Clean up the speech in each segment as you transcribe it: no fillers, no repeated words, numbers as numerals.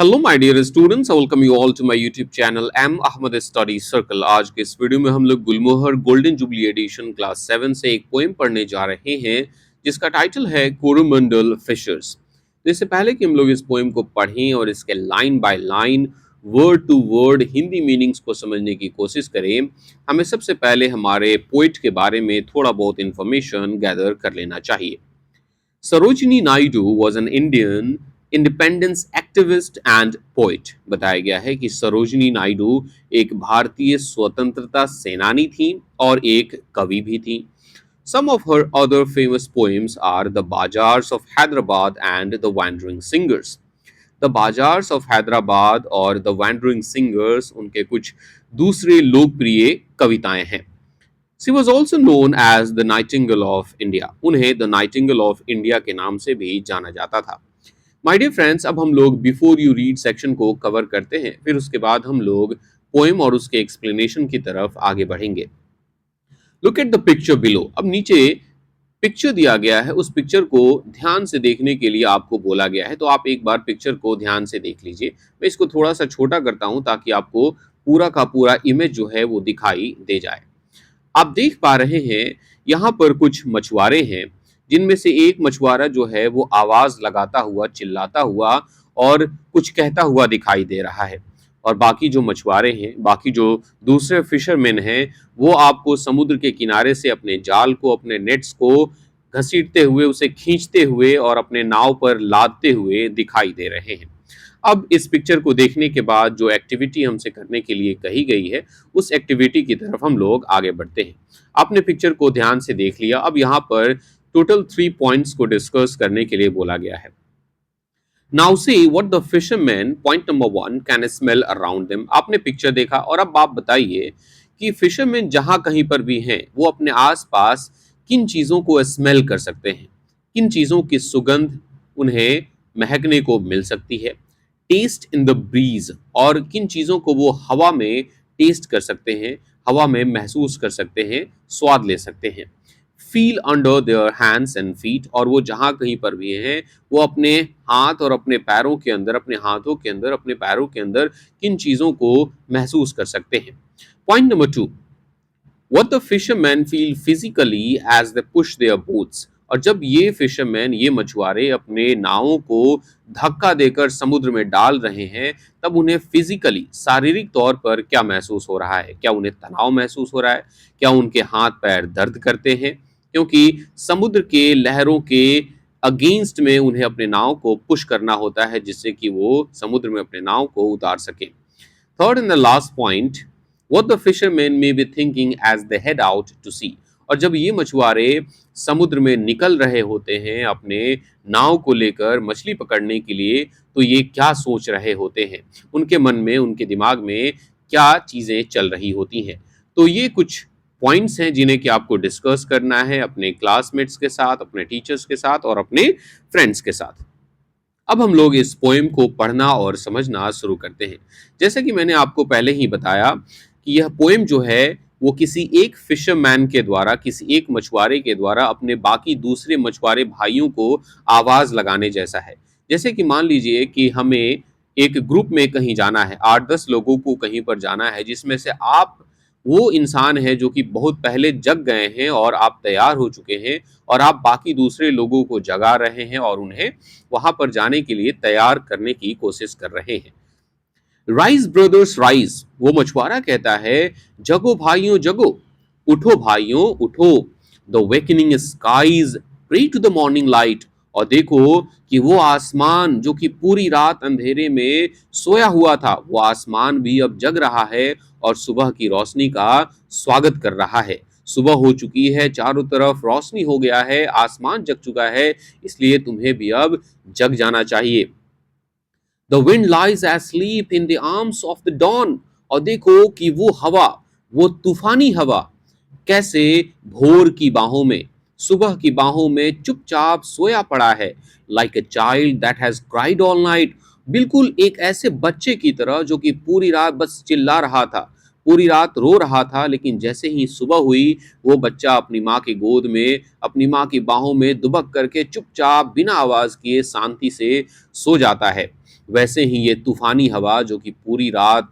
Hello my dear students, welcome you all to my YouTube channel M Ahmad study circle. आज के इस video में हम लोग Gulmohar golden jubilee edition class 7 से एक पोएम पढ़ने जा रहे हैं जिसका टाइटल है कोरोमंडल फिशर्स। इससे पहले कि हम लोग इस पोएम को पढ़ें और इसके line by line word to word Hindi meanings को समझने की कोशिश करें, हमें सबसे पहले हमारे पोइट के बारे में थोड़ा बहुत इंफॉर्मेशन गैदर कर लेना चाहिए। Sarojini Naidu was an Indian independence activist and poet. बताया गया है कि सरोजिनी नायडू एक भारतीय स्वतंत्रता सेनानी थी और एक कवि भी थी। Some of her other famous poems are The Bajars of Hyderabad and The Wandering Singers. The Bajars of Hyderabad और The Wandering Singers उनके कुछ दूसरे लोकप्रिय कविताएं हैं। She was also known as the Nightingale of India. उन्हें The Nightingale of India के नाम से भी जाना जाता था। माय डियर फ्रेंड्स, अब हम लोग बिफोर यू रीड सेक्शन को कवर करते हैं, फिर उसके बाद हम लोग पोएम और उसके एक्सप्लेनेशन की तरफ आगे बढ़ेंगे। Look at the picture below. अब नीचे पिक्चर दिया गया है, उस पिक्चर को ध्यान से देखने के लिए आपको बोला गया है, तो आप एक बार पिक्चर को ध्यान से देख लीजिए। मैं इसको थोड़ा सा छोटा करता हूं ताकि आपको पूरा का पूरा इमेज जो है वो दिखाई दे जाए। आप देख पा रहे हैं यहाँ पर कुछ मछुआरे हैं, जिनमें से एक मछुआरा जो है वो आवाज लगाता हुआ, चिल्लाता हुआ और कुछ कहता हुआ दिखाई दे रहा है। और बाकी जो मछुआरे हैं, बाकी जो दूसरे फिशरमैन हैं, वो आपको समुद्र के किनारे से अपने जाल को, अपने नेट्स को घसीटते हुए, उसे खींचते हुए और अपने नाव पर लादते हुए दिखाई दे रहे हैं। अब इस पिक्चर को देखने के बाद जो एक्टिविटी हमसे करने के लिए कही गई है, उस एक्टिविटी की तरफ हम लोग आगे बढ़ते हैं। आपने पिक्चर को ध्यान से देख लिया। अब यहाँ पर टोटल 3 पॉइंट्स को डिस्कस करने के लिए बोला गया है। Now see what the fisherman, point number 1, can smell around them. आपने पिक्चर देखा और अब आप बताइए कि फिशरमैन जहां कहीं पर भी हैं, वो अपने आसपास किन चीजों को स्मेल कर सकते हैं, किन चीजों की सुगंध उन्हें महकने को मिल सकती है। टेस्ट इन द ब्रीज, और किन चीजों को वो हवा में टेस्ट कर सकते हैं, हवा में महसूस कर सकते हैं, स्वाद ले सकते हैं। Feel under their hands and feet, और वो जहां कहीं पर भी हैं, वो अपने हाथ और अपने पैरों के अंदर, अपने हाथों के अंदर, अपने पैरों के अंदर किन चीजों को महसूस कर सकते हैं। Point number 2, What the fishermen feel physically as they push their boats। और जब ये फिशरमैन, ये मछुआरे अपने नावों को धक्का देकर समुद्र में डाल रहे हैं, तब उन्हें फिजिकली, शारीरिक तौर पर क्या महसूस हो रहा है। क्या उन्हें तनाव महसूस हो रहा है? क्या उनके हाथ पैर दर्द करते हैं? क्योंकि समुद्र के लहरों के अगेंस्ट में उन्हें अपने नाव को पुश करना होता है, जिससे कि वो समुद्र में अपने नाव को उतार सके। Third and the last point, what the fishermen may be thinking as they head out to sea। और जब ये मछुआरे समुद्र में निकल रहे होते हैं अपने नाव को लेकर मछली पकड़ने के लिए, तो ये क्या सोच रहे होते हैं, उनके मन में, उनके दिमाग में क्या चीजें चल रही होती हैं। तो ये कुछ पॉइंट्स हैं जिन्हें कि आपको डिस्कस करना है अपने क्लासमेट्स के साथ, अपने टीचर्स के साथ और अपने फ्रेंड्स के साथ। अब हम लोग इस पोएम को पढ़ना और समझना शुरू करते हैं। जैसे कि मैंने आपको पहले ही बताया कि यह पोएम जो है वो किसी एक फिशरमैन के द्वारा, किसी एक मछुआरे के द्वारा अपने बाकी दूसरे मछुआरे भाइयों को आवाज लगाने जैसा है। जैसे कि मान लीजिए कि हमें एक ग्रुप में कहीं जाना है, 8-10 लोगों को कहीं पर जाना है, जिसमें से आप वो इंसान है जो कि बहुत पहले जग गए हैं और आप तैयार हो चुके हैं, और आप बाकी दूसरे लोगों को जगा रहे हैं और उन्हें वहां पर जाने के लिए तैयार करने की कोशिश कर रहे हैं। राइज ब्रदर्स राइज, वो मछुआरा कहता है, जगो भाइयों जगो, उठो भाइयों उठो। The wakening skies pray to the morning light. और देखो कि वो आसमान जो कि पूरी रात अंधेरे में सोया हुआ था, वो आसमान भी अब जग रहा है और सुबह की रोशनी का स्वागत कर रहा है। सुबह हो चुकी है, चारों तरफ रोशनी हो गया है, आसमान जग चुका है, इसलिए तुम्हें भी अब जग जाना चाहिए। The wind lies asleep in the arms of the dawn। और देखो कि वो हवा, वो तूफानी हवा कैसे भोर की बाहों में, सुबह की बाहों में चुपचाप सोया पड़ा है। Like a child that has cried all night। बिल्कुल एक ऐसे बच्चे की तरह जो कि पूरी रात बस चिल्ला रहा था, पूरी रात रो रहा था, लेकिन जैसे ही सुबह हुई, वो बच्चा अपनी माँ की गोद में, अपनी माँ की बाहों में दुबक करके चुपचाप बिना आवाज किए शांति से सो जाता है। वैसे ही ये तूफानी हवा जो कि पूरी रात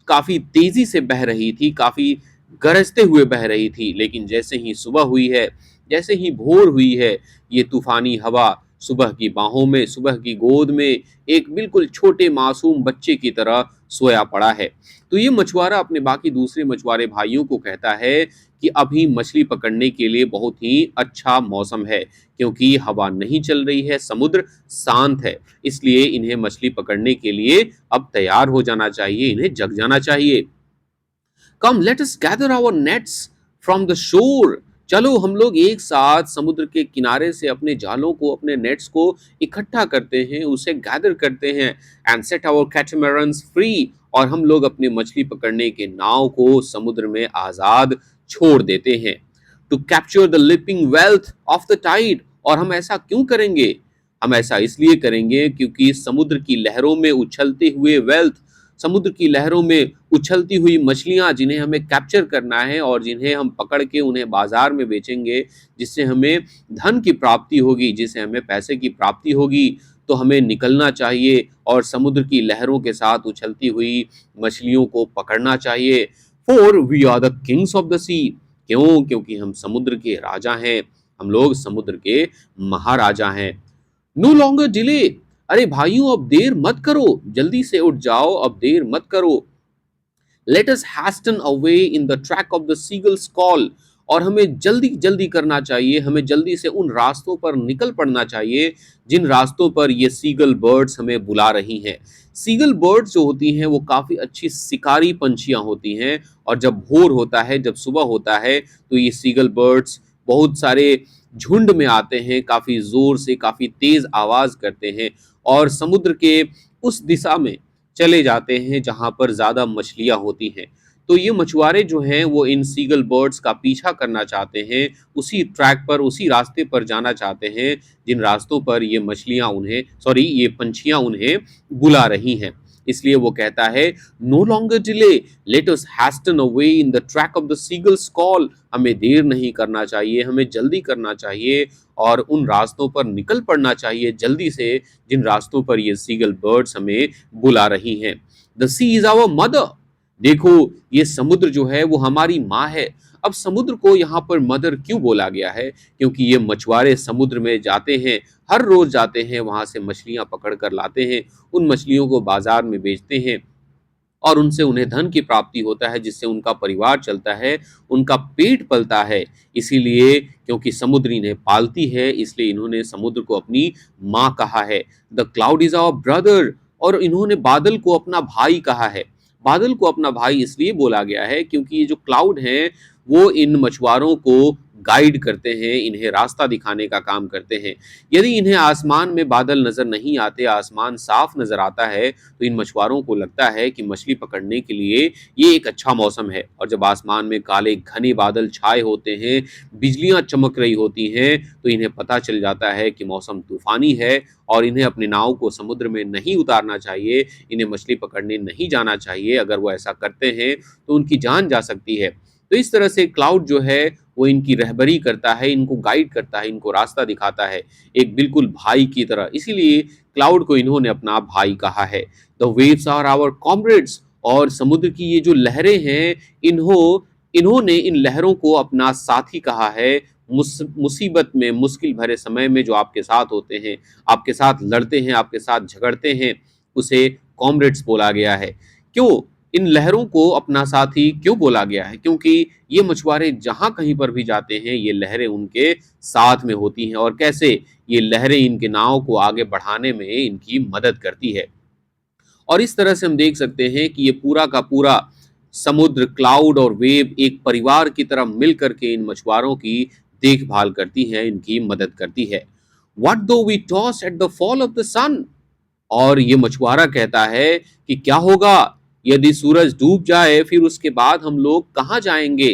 काफी तेजी से बह रही थी, काफी गरजते हुए बह रही थी, लेकिन जैसे ही सुबह हुई है, जैसे ही भोर हुई है, ये तूफानी हवा सुबह की बाहों में, सुबह की गोद में एक बिल्कुल छोटे मासूम बच्चे की तरह सोया पड़ा है। तो ये मछुआरा अपने बाकी दूसरे मछुआरे भाइयों को कहता है कि अभी मछली पकड़ने के लिए बहुत ही अच्छा मौसम है, क्योंकि हवा नहीं चल रही है, समुद्र शांत है, इसलिए इन्हें मछली पकड़ने के लिए अब तैयार हो जाना चाहिए, इन्हें जग जाना चाहिए। Come let us gather our nets from the shore. चलो हम लोग एक साथ समुद्र के किनारे से अपने जालों को, अपने नेट्स को इकट्ठा करते हैं, उसे गैदर करते हैं, एंड सेट आवर कैटमैरन्स फ्री, और हम लोग अपने मछली पकड़ने के नाव को समुद्र में आजाद छोड़ देते हैं। To capture the leaping wealth of the tide. और हम ऐसा क्यों करेंगे? हम ऐसा इसलिए करेंगे क्योंकि समुद्र की लहरों में उछलते हुए वेल्थ, समुद्र की लहरों में उछलती हुई मछलियां जिन्हें हमें कैप्चर करना है और जिन्हें हम पकड़ के उन्हें बाजार में बेचेंगे, जिससे हमें धन की प्राप्ति होगी, जिससे हमें पैसे की प्राप्ति होगी, तो हमें निकलना चाहिए और समुद्र की लहरों के साथ उछलती हुई मछलियों को पकड़ना चाहिए। For we are the kings of the sea. क्यों? क्योंकि हम समुद्र के राजा हैं, हम लोग समुद्र के महाराजा हैं। No longer delay. अरे भाइयों, अब देर मत करो, जल्दी से उठ जाओ, अब देर मत करो। Late us hasten away in the track of the seagulls call. और हमें जल्दी जल्दी करना चाहिए, हमें जल्दी से उन रास्तों पर निकल पड़ना चाहिए जिन रास्तों पर ये सीगल बर्ड्स हमें बुला रही हैं। सीगल बर्ड्स जो होती हैं वो काफी अच्छी शिकारी पंछियां होती हैं, और जब भोर होता है, जब सुबह होता है, तो ये सीगल बर्ड्स बहुत सारे झुंड में आते हैं, काफी जोर से, काफी तेज आवाज करते हैं, और समुद्र के उस दिशा में चले जाते हैं जहां पर ज्यादा मछलियां होती हैं। तो ये मछुआरे जो हैं वो इन सीगल बर्ड्स का पीछा करना चाहते हैं, उसी ट्रैक पर, उसी रास्ते पर जाना चाहते हैं जिन रास्तों पर ये मछलियां उन्हें, सॉरी, ये पंछियां उन्हें बुला रही हैं। इसलिए वो कहता है, no longer delay, let us hasten away in the track of the seagulls call. हमें देर नहीं करना चाहिए, हमें जल्दी करना चाहिए और उन रास्तों पर निकल पड़ना चाहिए जल्दी से जिन रास्तों पर ये सीगल बर्ड्स हमें बुला रही हैं। The sea is our mother. देखो, ये समुद्र जो है वो हमारी माँ है। अब समुद्र को यहाँ पर मदर क्यों बोला गया है? क्योंकि ये मछुआरे समुद्र में जाते हैं, हर रोज जाते हैं, वहां से मछलियां पकड़ कर लाते हैं, उन मछलियों को बाजार में बेचते हैं, और उनसे उन्हें धन की प्राप्ति होता है, जिससे उनका परिवार चलता है, उनका पेट पलता है। इसीलिए, क्योंकि समुद्र इन्हें पालती है, इसलिए इन्होंने समुद्र को अपनी माँ कहा है। The cloud is our brother. और इन्होंने बादल को अपना भाई कहा है। बादल को अपना भाई इसलिए बोला गया है क्योंकि ये जो क्लाउड हैं वो इन मछुआरों को गाइड करते हैं, इन्हें रास्ता दिखाने का काम करते हैं। यदि इन्हें आसमान में बादल नजर नहीं आते, आसमान साफ नजर आता है, तो इन मछुआरों को लगता है कि मछली पकड़ने के लिए ये एक अच्छा मौसम है। और जब आसमान में काले घने बादल छाए होते हैं, बिजलियां चमक रही होती हैं, तो इन्हें पता चल जाता है कि मौसम तूफानी है और इन्हें अपने नाव को समुद्र में नहीं उतारना चाहिए, इन्हें मछली पकड़ने नहीं जाना चाहिए। अगर वो ऐसा करते हैं तो उनकी जान जा सकती है। तो इस तरह से क्लाउड जो है वो इनकी रहबरी करता है, इनको गाइड करता है, इनको रास्ता दिखाता है, एक बिल्कुल भाई की तरह। इसीलिए क्लाउड को इन्होंने अपना भाई कहा है। The waves are our comrades. और समुद्र की ये जो लहरें हैं, इन्होंने इन लहरों को अपना साथी कहा है। मुसीबत में, मुश्किल भरे समय में जो आपके साथ होते हैं, आपके साथ लड़ते हैं, आपके साथ झगड़ते हैं, उसे कॉमरेड्स बोला गया है। क्यों इन लहरों को अपना साथी क्यों बोला गया है? क्योंकि ये मछुआरे जहां कहीं पर भी जाते हैं, ये लहरें उनके साथ में होती हैं। और कैसे? ये लहरें इनके नाव को आगे बढ़ाने में इनकी मदद करती है। और इस तरह से हम देख सकते हैं कि ये पूरा का पूरा समुद्र, क्लाउड और वेव एक परिवार की तरह मिल करके इन मछुआरों की देखभाल करती है, इनकी मदद करती है। What though we toss at the fall of the sun. और ये मछुआरा कहता है कि क्या होगा यदि सूरज डूब जाए, फिर उसके बाद हम लोग कहाँ जाएंगे?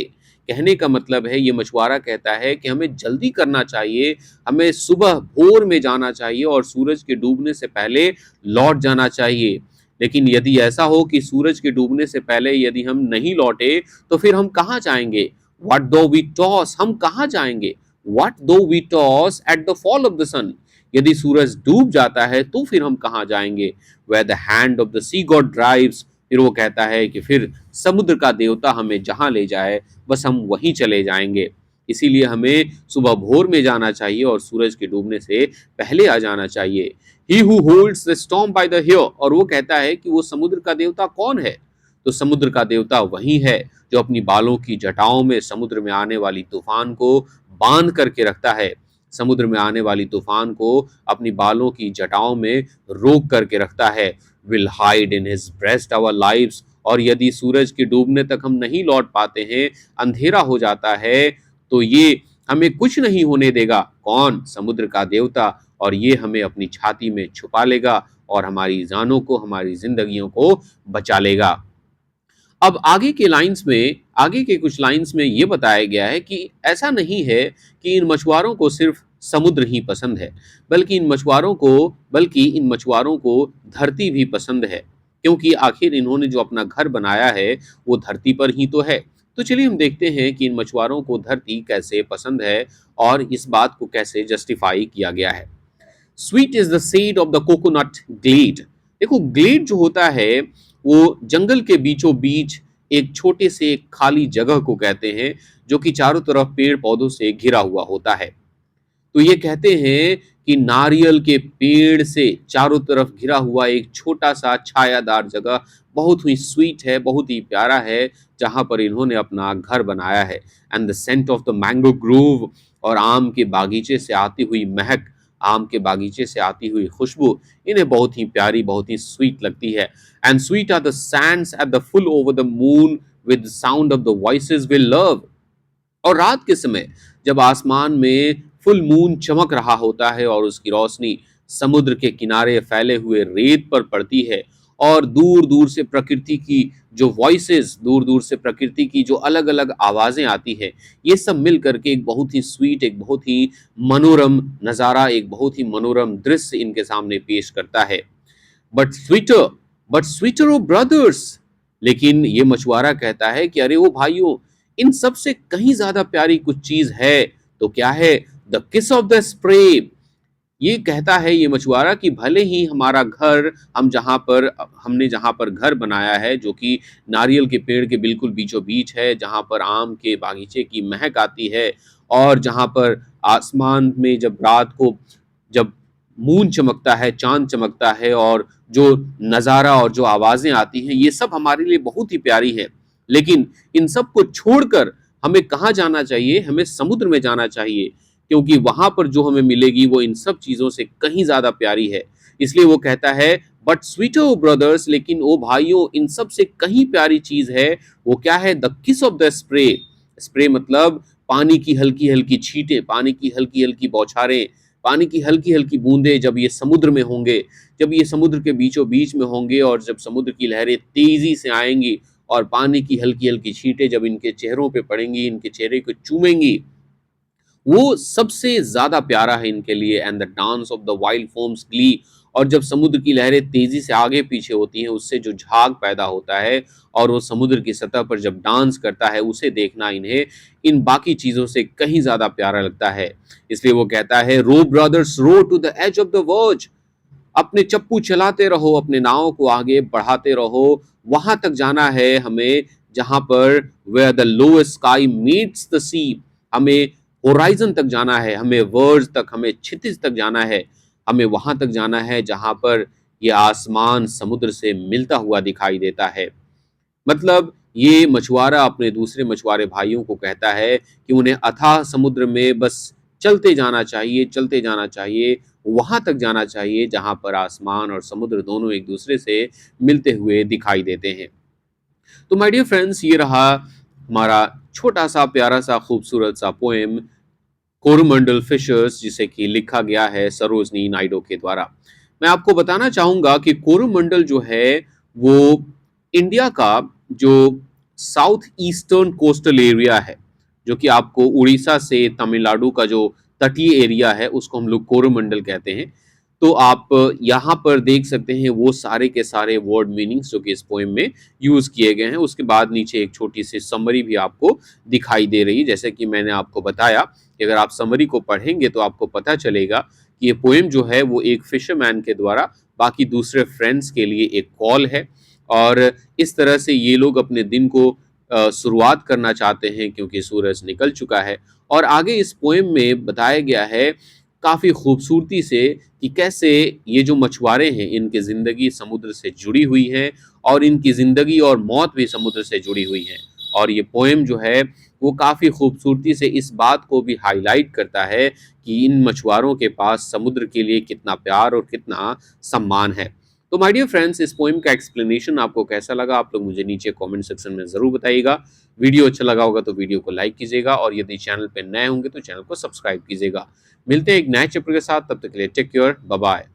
कहने का मतलब है, ये मछुआरा कहता है कि हमें जल्दी करना चाहिए, हमें सुबह भोर में जाना चाहिए और सूरज के डूबने से पहले लौट जाना चाहिए। लेकिन यदि ऐसा हो कि सूरज के डूबने से पहले यदि हम नहीं लौटे, तो फिर हम कहाँ जाएंगे? व्हाट दो वी टॉस, हम कहाँ जाएंगे? What though we toss at the fall of the sun. यदि सूरज डूब जाता है तो फिर हम कहाँ जाएंगे? where the hand of the sea god drives, फिर वो कहता है कि फिर समुद्र का देवता हमें जहां ले जाए बस हम वहीं चले जाएंगे। इसीलिए हमें सुबह भोर में जाना चाहिए और सूरज के डूबने से पहले आ जाना चाहिए। He who holds the storm by the here, और वो कहता है कि वो समुद्र का देवता कौन है? तो समुद्र का देवता वही है जो अपनी बालों की जटाओं में समुद्र में आने वाली तूफान को बांध करके रखता है। समुद्र में आने वाली तूफान को अपनी बालों की जटाओं में रोक करके रखता है। Will hide in his breast our lives, और यदि सूरज के डूबने तक हम नहीं लौट पाते हैं, अंधेरा हो जाता है, तो ये हमें कुछ नहीं होने देगा। कौन? समुद्र का देवता। और ये हमें अपनी छाती में छुपा लेगा और हमारी जानों को, हमारी जिंदगियों को बचा लेगा। अब आगे के कुछ लाइंस में ये बताया गया है कि ऐसा नहीं है कि इन मछुआरों को सिर्फ समुद्र ही पसंद है, बल्कि इन मछुआरों को धरती भी पसंद है, क्योंकि आखिर इन्होंने जो अपना घर बनाया है वो धरती पर ही तो है। तो चलिए हम देखते हैं कि इन मछुआरों को धरती कैसे पसंद है और इस बात को कैसे जस्टिफाई किया गया है। Sweet is the seed of the coconut glade. देखो, ग्लेड जो होता है वो जंगल के बीचों बीच एक छोटे से खाली जगह को कहते हैं, जो कि चारों तरफ पेड़ पौधों से घिरा हुआ होता है। तो ये कहते हैं कि नारियल के पेड़ से चारों तरफ घिरा हुआ एक छोटा सा छायादार जगह बहुत ही स्वीट है, बहुत ही प्यारा है, जहां पर इन्होंने अपना घर बनाया है। And the scent of the mango grove, और आम के बागीचे से आती हुई खुशबू इन्हें बहुत ही प्यारी, बहुत ही स्वीट लगती है। And sweet are the sands at the full over the moon with the sound of the voices we love. और रात के समय जब आसमान में फुल मून चमक रहा होता है और उसकी रोशनी समुद्र के किनारे फैले हुए रेत पर पड़ती है, और दूर दूर से प्रकृति की दूर दूर से प्रकृति की जो अलग अलग आवाजें आती है, ये सब मिल करके एक बहुत ही स्वीट, एक बहुत ही मनोरम नज़ारा, एक बहुत ही मनोरम दृश्य इनके सामने पेश करता है। But sweeter but sweeter O brothers, लेकिन ये मछुआरा कहता है कि अरे ओ भाइयों, इन सब से कहीं ज्यादा प्यारी कुछ चीज है। तो क्या है? द किस ऑफ द स्प्रे। ये कहता है ये मछुआरा कि भले ही हमारा घर, हमने जहां पर घर बनाया है, जो कि नारियल के पेड़ के बिल्कुल बीचों बीच है, जहां पर आम के बागीचे की महक आती है, और जहां पर आसमान में जब मून चमकता है, चांद चमकता है, और जो नज़ारा और जो आवाज़ें आती हैं, ये सब हमारे लिए बहुत ही प्यारी है। लेकिन इन सब को छोड़कर हमें कहाँ जाना चाहिए? हमें समुद्र में जाना चाहिए, क्योंकि वहां पर जो हमें मिलेगी वो इन सब चीज़ों से कहीं ज़्यादा प्यारी है। इसलिए वो कहता है, बट स्वीटर ओ ब्रदर्स, लेकिन ओ भाइयों, इन सब से कहीं प्यारी चीज़ है। वो क्या है? द किस ऑफ द स्प्रे। स्प्रे मतलब पानी की हल्की हल्की छींटें, पानी की हल्की हल्की बौछारें, पानी की हल्की हल्की बूंदें जब ये समुद्र में होंगे, जब ये समुद्र के बीचों बीच में होंगे, और जब समुद्र की लहरें तेजी से आएंगी और पानी की हल्की हल्की छींटें जब इनके चेहरों पे पड़ेंगी, इनके चेहरे को चूमेंगी, वो सबसे ज्यादा प्यारा है इनके लिए। And the dance of the wild foams Glee, और जब समुद्र की लहरें तेजी से आगे पीछे होती हैं, उससे जो झाग पैदा होता है और वो समुद्र की सतह पर जब डांस करता है, उसे देखना इन्हें इन बाकी चीजों से कहीं ज्यादा प्यारा लगता है। इसलिए वो कहता है, row brothers row to the edge of the verge. अपने चप्पू चलाते रहो, अपने नाव को आगे बढ़ाते रहो, वहां तक जाना है हमें जहां पर where the lowest sky meets the sea. हमें होराइजन तक जाना है, हमें वर्ज तक, हमें क्षितिज तक जाना है, हमें वहां तक जाना है जहां पर ये आसमान समुद्र से मिलता हुआ दिखाई देता है। मतलब ये मछुआरा अपने दूसरे मछुआरे भाइयों को कहता है कि उन्हें अथाह समुद्र में बस चलते जाना चाहिए, वहां तक जाना चाहिए जहां पर आसमान और समुद्र दोनों एक दूसरे से मिलते हुए दिखाई देते हैं। तो माय डियर फ्रेंड्स, ये रहा हमारा छोटा सा प्यारा सा खूबसूरत सा पोएम कोरोमंडल फिशर्स, जिसे कि लिखा गया है सरोजनी नायडू के द्वारा। मैं आपको बताना चाहूंगा कि कोरोमंडल जो है वो इंडिया का जो साउथ ईस्टर्न कोस्टल एरिया है, जो कि आपको उड़ीसा से तमिलनाडु का जो तटीय एरिया है उसको हम लोग कोरोमंडल कहते हैं। तो आप यहाँ पर देख सकते हैं वो सारे के सारे वर्ड मीनिंग्स जो कि इस पोएम में यूज किए गए हैं। उसके बाद नीचे एक छोटी सी समरी भी आपको दिखाई दे रही है। जैसे कि मैंने आपको बताया कि अगर आप समरी को पढ़ेंगे तो आपको पता चलेगा कि ये पोएम जो है वो एक फिशरमैन के द्वारा बाकी दूसरे फ्रेंड्स के लिए एक कॉल है, और इस तरह से ये लोग अपने दिन को शुरुआत करना चाहते हैं क्योंकि सूरज निकल चुका है। और आगे इस पोएम में बताया गया है काफ़ी खूबसूरती से कि कैसे ये जो मछुआरे हैं इनकी ज़िंदगी समुद्र से जुड़ी हुई है, और इनकी ज़िंदगी और मौत भी समुद्र से जुड़ी हुई है। और ये पोएम जो है वो काफ़ी खूबसूरती से इस बात को भी हाईलाइट करता है कि इन मछुआरों के पास समुद्र के लिए कितना प्यार और कितना सम्मान है। तो माय डियर फ्रेंड्स, इस पोएम का एक्सप्लेनेशन आपको कैसा लगा आप लोग मुझे नीचे कमेंट सेक्शन में ज़रूर बताइएगा। वीडियो अच्छा लगा होगा तो वीडियो को लाइक कीजिएगा, और यदि चैनल पे नए होंगे तो चैनल को सब्सक्राइब कीजिएगा। मिलते हैं एक नए चैप्टर के साथ, तब तक के लिए टेक केयर, बाय बाय।